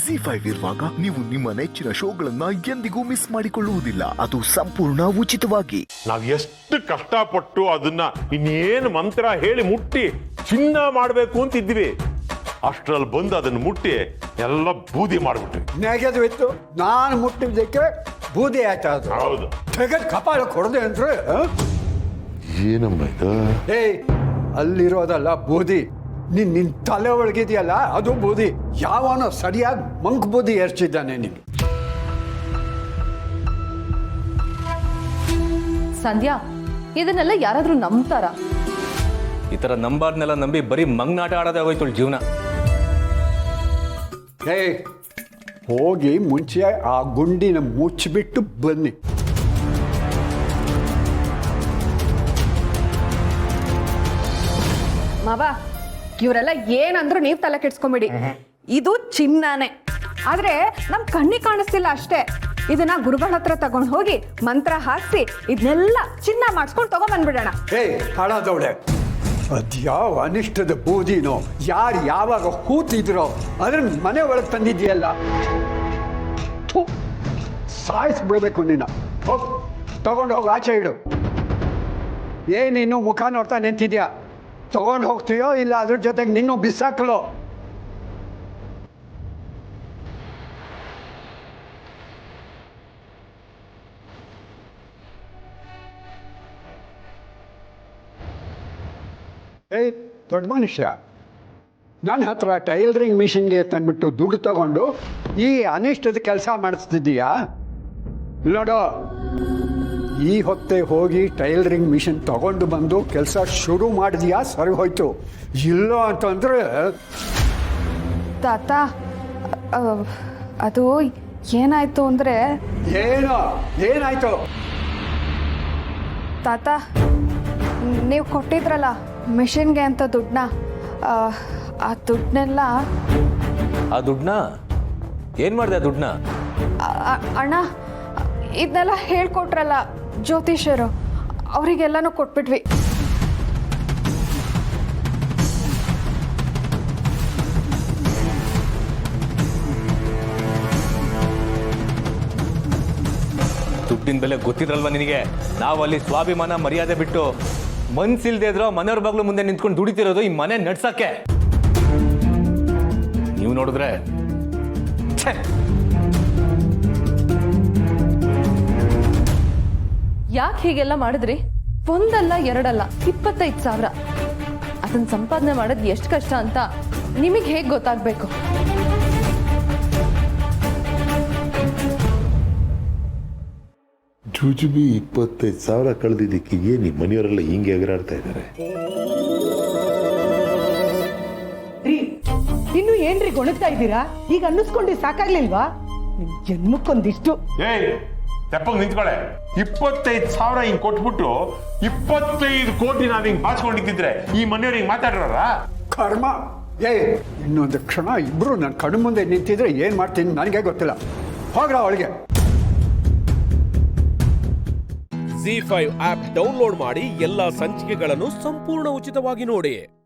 ಜಿ5 ಇರುವಾಗ ನೀವು ನಿಮ್ಮ ನೆಚ್ಚಿನ ಶೋಗಳನ್ನ ಎಂದಿಗೂ ಮಿಸ್ ಮಾಡಿಕೊಳ್ಳುವುದಿಲ್ಲ. ಅದು ಸಂಪೂರ್ಣ ಉಚಿತವಾಗಿ. ನಾವ್ ಎಷ್ಟು ಕಷ್ಟಪಟ್ಟು ಅದನ್ನ ಇನ್ನೇನು ಮಂತ್ರ ಹೇಳಿ ಮುಟ್ಟಿ ಚಿನ್ನ ಮಾಡ್ಬೇಕು ಅಂತಿದ್ವಿ, ಅಷ್ಟ್ರಲ್ಲಿ ಬಂದು ಅದನ್ನ ಮುಟ್ಟಿ ಎಲ್ಲ ಬೂದಿ ಮಾಡ್ಬಿಟ್ವಿ. ನೆಗೆದು ಇತ್ತು, ನಾನು ಮುಟ್ಟಿದ್ದಕ್ಕೆ ಬೂದಿ ಆಯ್ತಾ? ಹೌದು. ತೆಗೆದು ಕಪಾಳ ಕೊಡದೆ ಅಂದ್ರೆ ಏನಮ್ಮ ಇದು? ಅಲ್ಲಿರೋದಲ್ಲ ಬೂದಿ, ನಿನ್ ತಲೆ ಒಳಗಿದೆಯಲ್ಲ ಅದು ಬೂದಿ. ಯಾವನೋ ಸರಿಯಾಗಿ ಮಂಕ್ ಬೂದಿ ಏರ್ಸಿದ್ದಾನೆ ನಿನ್ಗೆ. ಸಂಧ್ಯಾ, ಇದನ್ನೆಲ್ಲ ಯಾರಾದ್ರೂ ನಂಬ್ತಾರ? ಈ ತರ ನಂಬಾರ್ನೆಲ್ಲ ನಂಬಿ ಬರೀ ಮಂಗ್ನಾಟ ಆಡೋದೇ ಹೋಯ್ತು ಜೀವನ. ಹೋಗಿ ಮುಂಚೆ ಆ ಗುಂಡಿನ ಮುಚ್ಚಿಬಿಟ್ಟು ಬನ್ನಿ. ಮಾವ, ಇವರೆಲ್ಲ ಏನಂದ್ರು ನೀವ್ ತಲೆ ಕೆಡ್ಸ್ಕೊಂಬಿಡಿ. ಇದು ಚಿನ್ನನೇ, ಆದ್ರೆ ನಮ್ ಕಣ್ಣಿಗೆ ಕಾಣಿಸ್ತಿಲ್ಲ ಅಷ್ಟೇ. ಇದನ್ನ ಗುರುಗಳ ಹತ್ರ ತಗೊಂಡ್ ಹೋಗಿ ಮಂತ್ರ ಹಾಕ್ಸಿ ಇದನ್ನೆಲ್ಲ ಚಿನ್ನ ಮಾಡಿಸ್ಕೊಂಡು ತಗೊಂಡ್ಬಂದ್ಬಿಡೋಣ. ಹಾಳಾದವಳೆ, ಅದ್ಯಾವ ಅನಿಷ್ಟದ ಬೂದಿನೋ, ಯಾರು ಯಾವಾಗ ಹೂತಿದ್ರೋ ಅದನ್ನ ಮನೆ ಒಳಗೆ ತಂದಿದ್ಯಲ್ಲ, ಸಾಯಿಸ್ಬಿಡ್ಬೇಕು ನಿನ್ನ. ಹೋಗ್ ತಗೊಂಡು ಹೋಗಿ ಆಚೆ ಇಡು. ಏನಿನ್ನು ಮುಖ ನೋಡ್ತಾ ನಿಂತಿದ್ಯಾ? ತಗೊಂಡು ಹೋಗ್ತೀಯೋ ಇಲ್ಲ ಅದ್ರ ಜೊತೆಗೆ ನಿನ್ನೂ ಬಿಸಾಕಲೋ? ದೊಡ್ಡ ಮನುಷ್ಯ, ನನ್ನ ಹತ್ರ ಟೈಲರಿಂಗ್ ಮಿಷಿನ್ಗೆ ತಂದ್ಬಿಟ್ಟು ದುಡ್ಡು ತಗೊಂಡು ಈ ಅನಿಷ್ಟದ ಕೆಲಸ ಮಾಡಿಸ್ತಿದ್ದೀಯಾ? ನೋಡೋ, ಈ ಹೊತ್ತೆ ಹೋಗಿ ಟೈಲರಿಂಗ್ ಮಿಷಿನ್ ತಗೊಂಡು ಬಂದು ಕೆಲಸ ಶುರು ಮಾಡಿದ್ಯಾ ಸರಿ ಹೋಯ್ತು. ಇಲ್ಲೋ ಅಂತಂದ್ರೆ ತಾತ, ಅದು ಏನಾಯ್ತು ಅಂದ್ರೆ. ಏನಾಯ್ತು ತಾತ, ನೀವು ಕೊಟ್ಟಿದ್ರಲ್ಲ ಮಿಷಿನ್ಗೆ ಅಂತ ದುಡ್ಡನ್ನ, ಆ ದುಡ್ಡನ್ನೆಲ್ಲ. ಆ ದುಡ್ಡನ್ನ ಏನ್ ಮಾಡಿದೆ? ಆ ದುಡ್ಡನ್ನ ಅಣ್ಣ, ಇದನ್ನೆಲ್ಲ ಹೇಳ್ಕೊಟ್ರಲ್ಲ ಜ್ಯೋತಿಷರು, ಅವರಿಗೆಲ್ಲನೂ ಕೊಟ್ಬಿಟ್ವಿ. ದುಡ್ಡಿನ ಬೆಲೆ ಗೊತ್ತಿದ್ರಲ್ವಾ ನಿನಗೆ? ನಾವು ಅಲ್ಲಿ ಸ್ವಾಭಿಮಾನ ಮರ್ಯಾದೆ ಬಿಟ್ಟು ಮನ್ಸಿಲ್ದೇ ಇದ್ರೋ ಮನೆಯವ್ರ ಬಾಗ್ಲು ಮುಂದೆ ನಿಂತ್ಕೊಂಡು ದುಡಿತಿರೋದು ಈ ಮನೆ ನಡ್ಸಕ್ಕೆ. ನೀವು ನೋಡಿದ್ರೆ ಯಾಕೆ ಹೀಗೆಲ್ಲ ಮಾಡಿದ್ರಿ? ಒಂದಲ್ಲ ಎರಡಲ್ಲ 25,000. ಅದನ್ನ ಸಂಪಾದನೆ ಮಾಡೋದು ಎಷ್ಟು ಕಷ್ಟ ಅಂತ ನಿಮಗೆ ಹೇಗೆ ಗೊತ್ತಾಗ್ಬೇಕು? ಜುಜುಬಿ 25,000 ಕಳೆದಿದ್ದಕ್ಕೆ ಏನು ಮನೆಯವರೆಲ್ಲ ಹಿಂಗೆ ಎಗರಾಡ್ತಾ ಇದ್ದಾರೆ? ಇನ್ನು ಏನ್ರಿ ಗೊಣಗ್ತಾ ಇದ್ದೀರಾ? ಈಗ ಅನ್ನಿಸ್ಕೊಂಡು ಸಾಕಾಗ್ಲಿಲ್ವಾ? ನಿಮ್ ಜನ್ಮಕ್ಕೊಂದಿಷ್ಟು. ತೆಪ್ಪಂಗ್ ನಿಂತ್ಕೊಳ್ಳೆ. 25,000 ಹಿಂಗ್ ಕೊಟ್ಬಿಟ್ಟು 25 ಕೋಟಿ ನಾವ್ ಹಿಂಗ್ ಬಾಚ್ಕೊಂಡಿದ್ದಿದ್ರೆ ಈ ಮನೆಯವ್ರು ಹಿಂಗ್ ಮಾತಾಡ್ರ? ಕರ್ಮ. ಇನ್ನೊಂದು ಕ್ಷಣ ಇಬ್ರು ನನ್ನ ಕಣ್ಣು ಮುಂದೆ ನಿಂತಿದ್ರೆ ಏನ್ ಮಾಡ್ತೀನಿ ನನಗೆ ಗೊತ್ತಿಲ್ಲ. ಹೋಗ್ರ ಅವಳಿಗೆ. ಜಿ5 ಆಪ್ ಡೌನ್ಲೋಡ್ ಮಾಡಿ ಎಲ್ಲಾ ಸಂಚಿಕೆಗಳನ್ನು ಸಂಪೂರ್ಣ ಉಚಿತವಾಗಿ ನೋಡಿ.